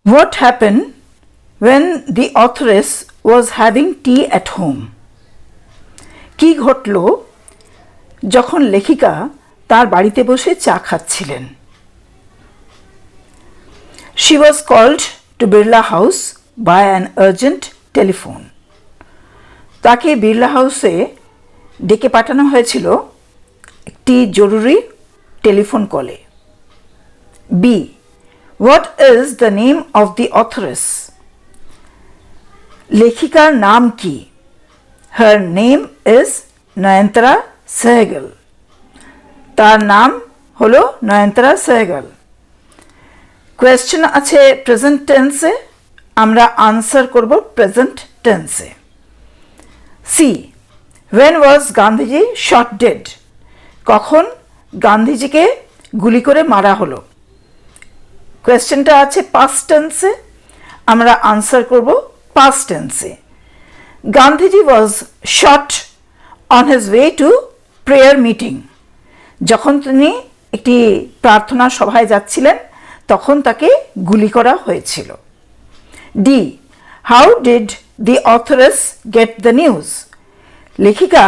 What happened when the authoress was having tea at home? কি ঘটল যখন লেখিকা তার বাড়িতে বসে চা খাচ্ছিলেন? She was called to Birla House by an urgent telephone. তাকে বিড়লা হাউসে ডেকে পাঠানো হয়েছিল একটি জরুরি টেলিফোন কলে। B. What is the name of the authoress? লেখিকার নাম কি? Her name is Nayantara Sehgal. তার নাম হলো নয়নতারা সেহগাল। কোয়েশ্চেন আছে প্রেজেন্ট টেন্সে, আমরা আনসার করব প্রেজেন্ট টেন্সে। C, when was Gandhiji shot dead? কখন গান্ধীজিকে গুলি করে মারা হলো? কোয়েশ্চেনটা আছে পাস্ট টেন্সে, আমরা আনসার করব পাস্ট টেন্সে। Gandhiji was shot on his way to prayer meeting. যখন তিনি একটি প্রার্থনা সভায় যাচ্ছিলেন তখন তাকে গুলি করা হয়েছিল। D, how did the authoress get the news? লেখিকা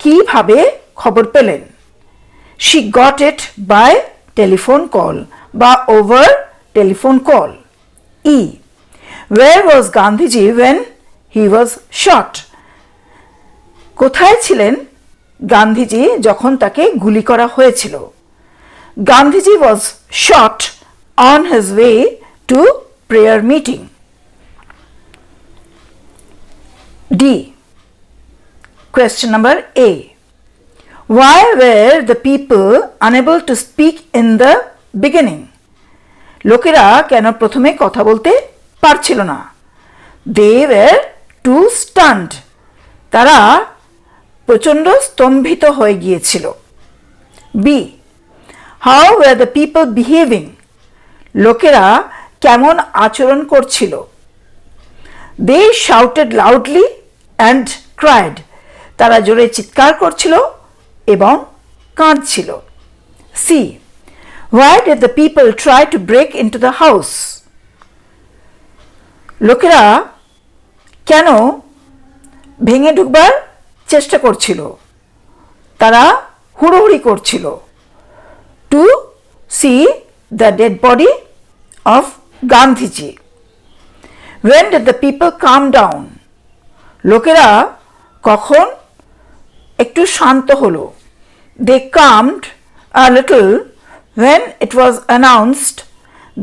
কিভাবে খবর পেলেন? She got it by telephone call বা over telephone call. E, where was Gandhiji when he was shot? কোথায় ছিলেন গান্ধীজি যখন তাকে গুলি করা হয়েছিল? Gandhiji was shot on his way to prayer meeting. D, question number A. Why were the people unable to speak in the beginning? লোকেরা কেন প্রথমে কথা বলতে পারছিল না? They were too stunned. তারা প্রচণ্ড স্তম্ভিত হয়ে গিয়েছিল। B. How were the people behaving? লোকেরা কেমন আচরণ করছিল? They shouted loudly and cried. তারা জোরে চিৎকার করছিল এবং কাঁদছিল। C. Why did the people try to break into the house? লোকেরা কেন ভেঙে ঢুকবার চেষ্টা করছিল? তারা হুড়োহুড়ি করছিল। To see the dead body of Gandhiji. When did the people calm down? লোকেরা কখন একটু শান্ত হলো? They calmed a little when it was announced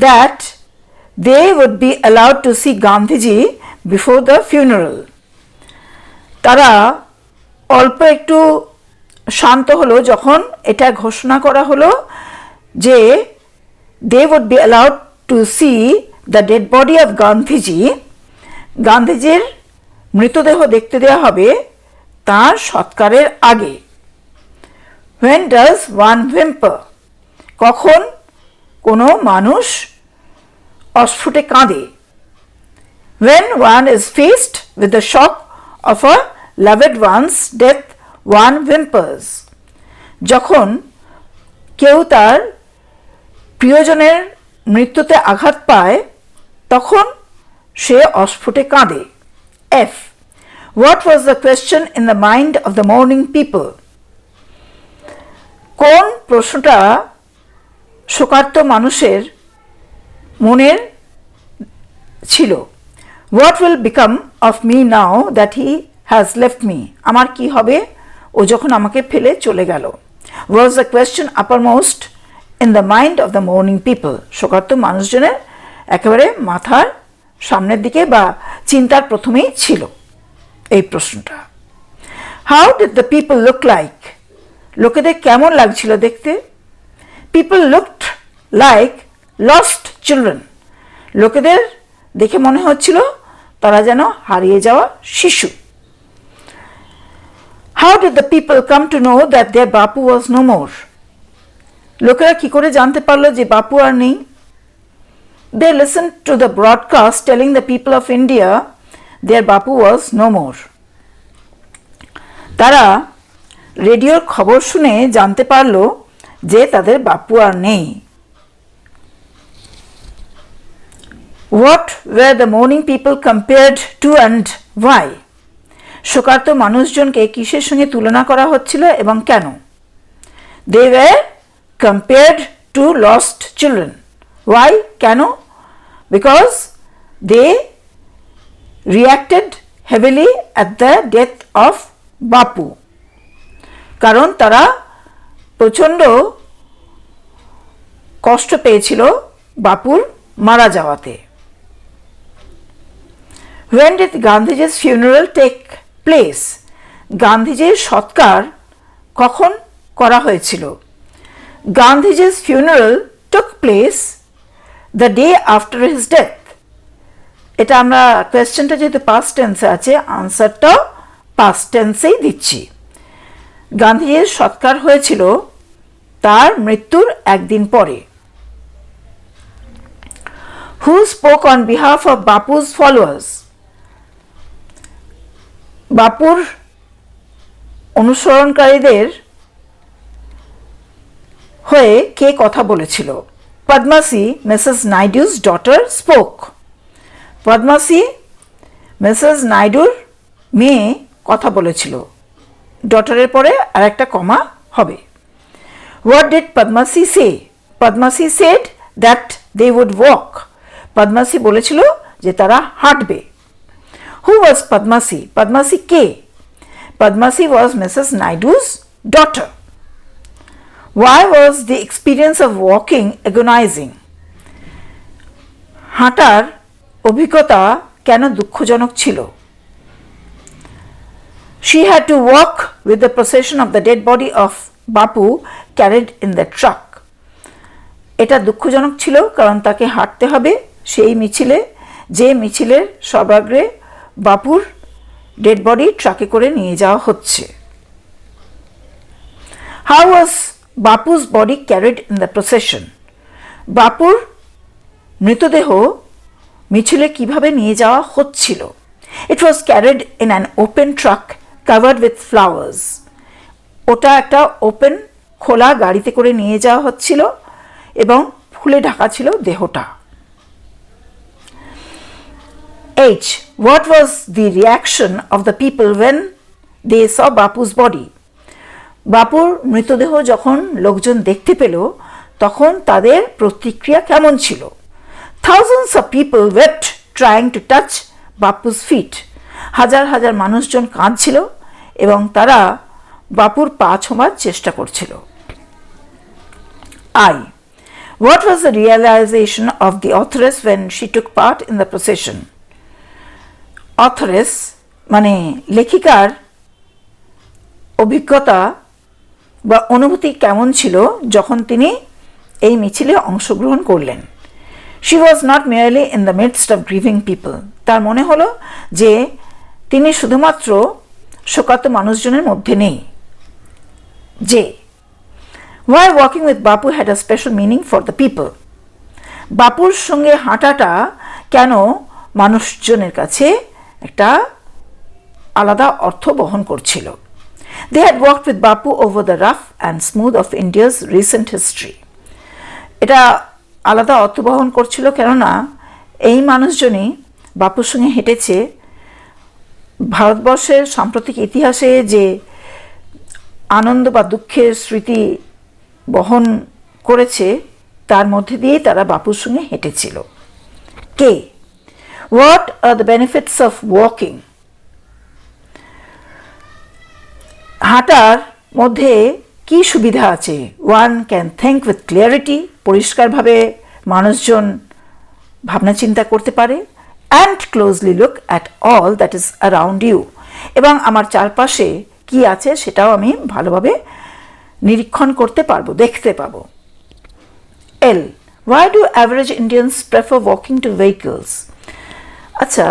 that they would be allowed to see Gandhiji before the funeral. তারা অল্প একটু শান্ত হলো যখন এটা ঘোষণা করা হলো যে they would be allowed to see the dead body of Gandhiji. গান্ধীজির মৃতদেহ দেখতে দেওয়া হবে তার সৎকারের আগে। When does one whimper? কখন কোনো মানুষ অস্ফুটে কাঁদে? When one is faced with the shock of a loved one's death, one whimpers. যখন কেউ তার প্রিয়জনের মৃত্যুতে আঘাত পায় তখন সে অস্ফুটে কাঁদে। F. What was the question in the mind of the mourning people? কোন প্রশ্নটা শোকার্ত মানুষের মনের ছিল? What will become of me now that he has left me? আমার কি হবে ও যখন আমাকে ফেলে চলে গেল? Was the question uppermost in the mind of the mourning people? শোকার্ত মানুষজনের একেবারে মাথার সামনের দিকে বা চিন্তার প্রথমেই ছিল এই প্রশ্নটা। How did the people look like? লোকেদের কেমন লাগছিল দেখতে? People looked like lost children. লোকেদের দেখে মনে হচ্ছিল তারা যেন হারিয়ে যাওয়া শিশু। How did the people come to know that their Bapu was no more? লোকেরা কি করে জানতে পারলো যে বাপু আর নেই? They listened to the broadcast telling the people of India their Bapu was no more. তারা রেডিওর খবর শুনে জানতে পারলো যে তাদের বাপু আর নেই। What were the mourning people compared to and why? শোকার্ত মানুষজনকে কিসের সঙ্গে তুলনা করা হচ্ছিল এবং কেন? They were compared to lost children. Why? কেন? Because they reacted heavily at the death of Bapu. কারণ তারা প্রচণ্ড কষ্ট পেয়েছিল বাপুর মারা যাওয়াতে। When did Gandhiji's funeral take place? গান্ধীজির সৎকার কখন করা হয়েছিল? Gandhiji's funeral took place the day after his death. এটা আমরা কোয়েশ্চেনটা যেহেতু পাস্ট টেন্সে আছে, আনসারটাও পাস্ট টেন্সেই দিচ্ছি। গান্ধীজির সৎকার হয়েছিল তার মৃত্যুর একদিন পরে। Who spoke on behalf of Bapu's followers? বাপুর অনুসরণকারীদের হয়ে কে কথা বলেছিল? Padmasi, Mrs Naidu's daughter, spoke. Padmasi Mrs নাইডুর মেয়ে কথা বলেছিল। ডটারের পরে আর একটা কমা হবে। What did Padmasi say? Padmasi said that they would walk. Padmasi বলেছিল যে তারা হাঁটবে। Who was Padmasi? Padmasi K? Padmasi was Mrs. Naidu's daughter. Why was the experience of walking agonizing? হাঁটার অভিজ্ঞতা কেন দুঃখজনক ছিল? She had to walk with the procession of the dead body of Bapu carried in the truck. এটা দুঃখজনক ছিল কারণ তাকে হাঁটতে হবে সেই মিছিলে, যে মিছিলের সর্বাগ্রে বাপুর ডেড বডি ট্রাকে করে নিয়ে যাওয়া হচ্ছে। How was Bapu's body carried in the procession? বাপুর মৃতদেহ মিছিলে কিভাবে নিয়ে যাওয়া হচ্ছিল? It was carried in an open truck covered with flowers. ওটা একটা ওপেন খোলা গাড়িতে করে নিয়ে যাওয়া হচ্ছিল এবং ফুলে ঢাকা ছিল দেহটা। H. What was the reaction of the people when they saw Bapu's body? বাপুর মৃতদেহ যখন লোকজন দেখতে পেল তখন তাদের প্রতিক্রিয়া কেমন ছিল? Thousands of people wept trying to touch Bapu's feet. হাজার হাজার মানুষজন কাঁদছিল এবং তারা বাপুর পা ছোঁয়ার চেষ্টা করছিল। I. What was the realization of the authoress when she took part in the procession? Authoress মানে লেখিকার অভিজ্ঞতা বা অনুভূতি কেমন ছিল যখন তিনি এই মিছিলে অংশগ্রহণ করলেন? She was not merely in the midst of grieving people. তার মনে হলো যে তিনি শুধুমাত্র শোকার্ত মানুষজনের মধ্যে নেই। যে Why walking with Bapu had a special meaning for the people? বাপুর সঙ্গে হাঁটাটা কেন মানুষজনের কাছে একটা আলাদা অর্থ বহন করছিল? They had walked with Bapu over the rough and smooth of India's recent history. এটা আলাদা অর্থ বহন করছিল কেননা এই মানুষজনই বাপুর সঙ্গে হেঁটেছে ভারতবর্ষের সাম্প্রতিক ইতিহাসে যে আনন্দ বা দুঃখের স্মৃতি বহন করেছে তার মধ্যে দিয়েই তারা বাপুর সঙ্গে হেঁটেছিল। কে? What are the benefits of walking? হাঁটার মধ্যে কি সুবিধা আছে? One can think with clarity. পরিষ্কারভাবে মানুষজন ভাবনা চিন্তা করতে পারে। And closely look at all that is around you. এবং আমার চারপাশে কি আছে সেটাও আমি ভালোভাবে নিরীক্ষণ করতে পারবো, দেখতে পাবো। L. Why do average Indians prefer walking to vehicles? আচ্ছা,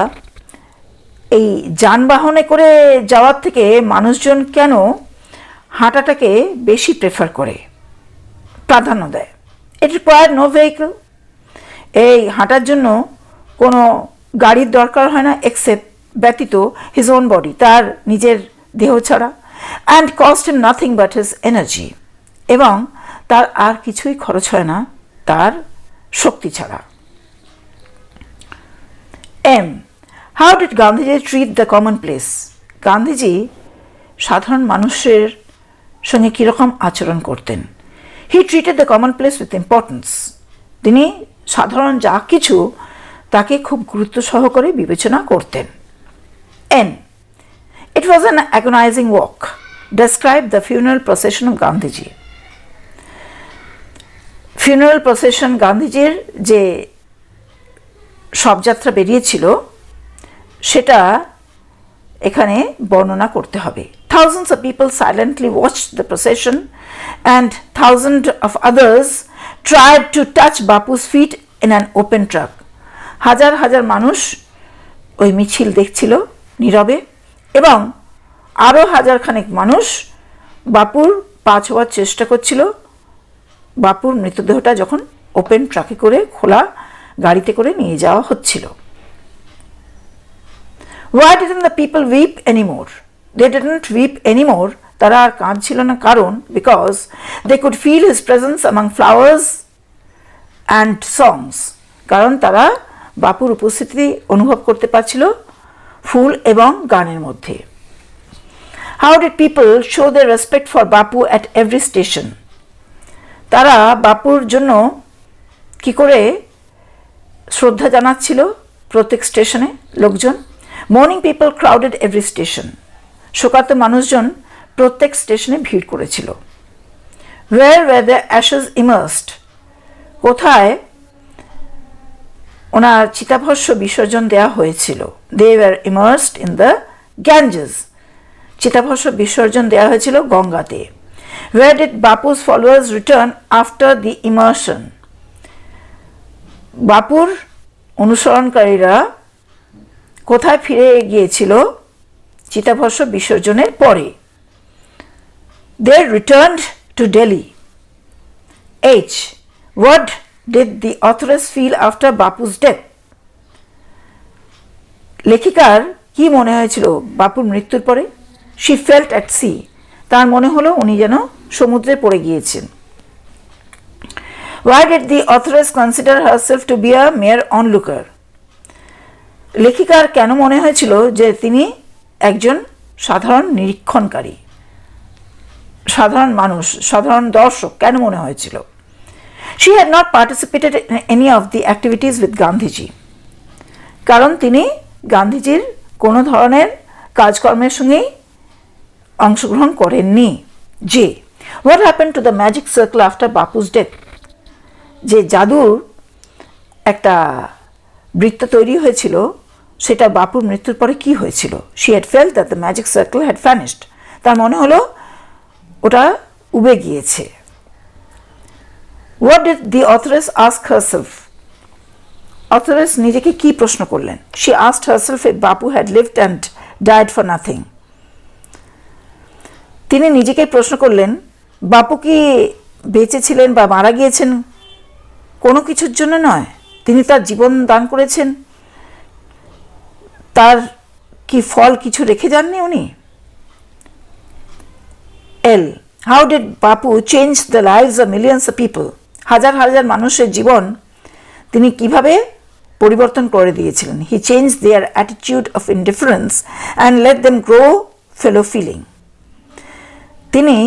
এই যানবাহনে করে যাওয়ার থেকে মানুষজন কেন হাঁটাটাকে বেশি প্রেফার করে, প্রাধান্য দেয়? It requires no vehicle. এই হাঁটার জন্য কোনো গাড়ির দরকার হয় না এক্সেপ্ট ব্যতীত his own body, তার নিজের দেহ ছাড়া। And cost him nothing but his energy. এবং তার আর কিছুই খরচ হয় না তার শক্তি ছাড়া। M. How did Gandhiji treat the commonplace? Gandhiji সাধারণ মানুষের সঙ্গে কীরকম আচরণ করতেন? He treated the commonplace with importance. তিনি সাধারণ যা কিছু তাকে খুব গুরুত্ব সহকারে বিবেচনা করতেন। N. It was an agonizing walk. Describe the funeral procession of Gandhiji. Funeral procession গান্ধীজির যে শবযাত্রা বেরিয়েছিল সেটা এখানে বর্ণনা করতে হবে। Thousands of people silently watched the procession and thousands of others tried to touch Bapu's feet in an open truck. হাজার হাজার মানুষ ওই মিছিল দেখছিল নীরবে এবং আরও হাজার খানেক মানুষ বাপুর পা ছোঁয়ার চেষ্টা করছিল বাপুর মৃতদেহটা যখন ওপেন ট্রাকে করে খোলা গাড়িতে করে নিয়ে যাওয়া হচ্ছিল। Why didn't the people weep anymore? They didn't weep anymore. তারা আর কাঁদছিল না কারণ because they could feel his presence among flowers and songs. কারণ তারা বাপুর উপস্থিতি অনুভব করতে পারছিল ফুল এবং গানের মধ্যে। How did people show their respect for Bapu at every station? তারা বাপুর জন্য কি করে শ্রদ্ধা জানাচ্ছিল প্রত্যেক স্টেশনে লোকজন? Mourning people crowded every station. শোকার্ত মানুষজন প্রত্যেক স্টেশনে ভিড় করেছিল। Where were the ashes immersed? কোথায় ওনার চিতাভস্ম বিসর্জন দেওয়া হয়েছিল? They were immersed in the Ganges. চিতাভস্ম বিসর্জন দেওয়া হয়েছিল গঙ্গাতে। Where did Bapu's followers return after the immersion? বাপুর অনুসরণকারীরা কোথায় ফিরে গিয়েছিল চিতাভস্ম বিসর্জনের পরে? They returned to Delhi. H. What did the authoress feel after Bapu's death? লেখিকার কি মনে হয়েছিল বাপুর মৃত্যুর পরে? She felt at sea. তার মনে হলো উনি যেন সমুদ্রে পড়ে গিয়েছেন। Why did the authoress consider herself to be a mere onlooker? লেখিকার কেন মনে হয়েছিল যে তিনি একজন সাধারণ নিরীক্ষণকারী, সাধারণ মানুষ, সাধারণ দর্শক কেন মনে হয়েছিল? She had not participated in any of the activities with Gandhiji. কারণ তিনি গান্ধীজির কোনো ধরনের কাজকর্মের সঙ্গেই অংশগ্রহণ করেননি। যে What happened to the magic circle after Bapu's death? যে জাদুর একটা বৃত্ত তৈরি হয়েছিল সেটা বাপুর মৃত্যুর পরে কি হয়েছিল? She had felt that the magic circle had vanished. তার মনে হলো ওটা উবে গিয়েছে। What did the authoress ask herself? Authoress নিজেকে কি প্রশ্ন করলেন? She asked herself if Bapu had lived and died for nothing. তিনি নিজেকে প্রশ্ন করলেন বাপু কি বেঁচে ছিলেন বা মারা গিয়েছেন কোনো কিছুর জন্য নয়, তিনি তার জীবন দান করেছেন, তার কি ফল কিছু রেখে যাননি উনি? L. How did Bapu change the lives of millions of people? হাজার হাজার মানুষের জীবন তিনি কিভাবে পরিবর্তন করে দিয়েছিলেন? He changed their attitude of indifference and let them grow fellow feeling. তিনি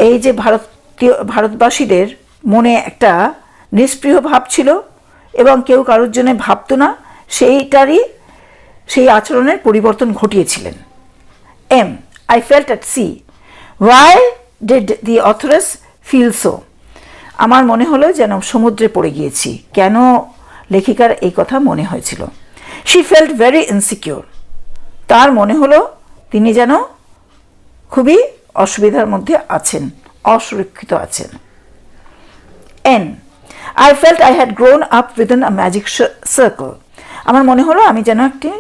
এই যে ভারতবাসীদের মনে একটা নিষ্প্রিয় ভাব ছিল এবং কেউ কারোর জন্য ভাবতো না, সেই আচরণের পরিবর্তন ঘটিয়েছিলেন। M. I felt at sea. Why did the authoress feel so? আমার মনে হলো যেন সমুদ্রে পড়ে গিয়েছি। কেন লেখিকার এই কথা মনে হয়েছিল? She felt very insecure. তার মনে হলো তিনি যেন খুবই অসুবিধার মধ্যে আছেন, অসুরক্ষিত আছেন। N. I felt I had grown up within a magic circle. আমার মনে হলো আমি যেন একটি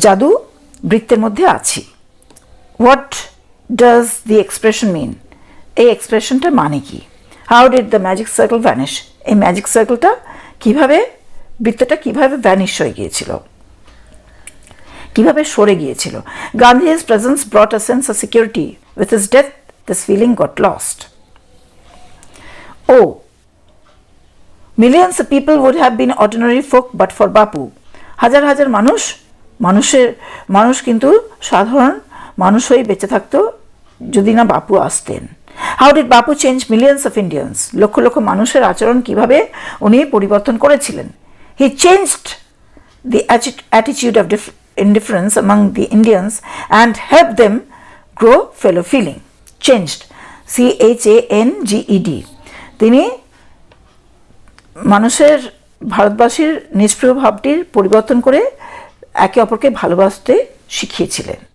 জাদু বৃত্তের মধ্যে আছি। What does the expression mean? এই এক্সপ্রেশনটা মানে কি? How did the magic circle vanish? এই ম্যাজিক সার্কেলটা কিভাবে, বৃত্তটা কিভাবে ভ্যানিশ হয়ে গিয়েছিল, কিভাবে সরে গিয়েছিল? Gandhi's presence brought a sense of security. With his death, this feeling got lost. Oh, millions of people would have been ordinary folk but for Bapu. হাজার হাজার মানুষ কিন্তু সাধারণ মানুষ হয়ে বেঁচে থাকতো যদি না বাপু আসতেন। How did Bapu change millions of Indians? Lakh lakh মানুষের আচরণ কিভাবে উনি পরিবর্তন করেছিলেন? হি changed the attitude of indifference among the Indians and helped them grow fellow feeling. Changed, CHANGED. তিনি মানুষের, ভারতবাসীর নিষ্প্রিয় ভাবটির পরিবর্তন করে একে অপরকে ভালোবাসতে শিখিয়েছিলেন।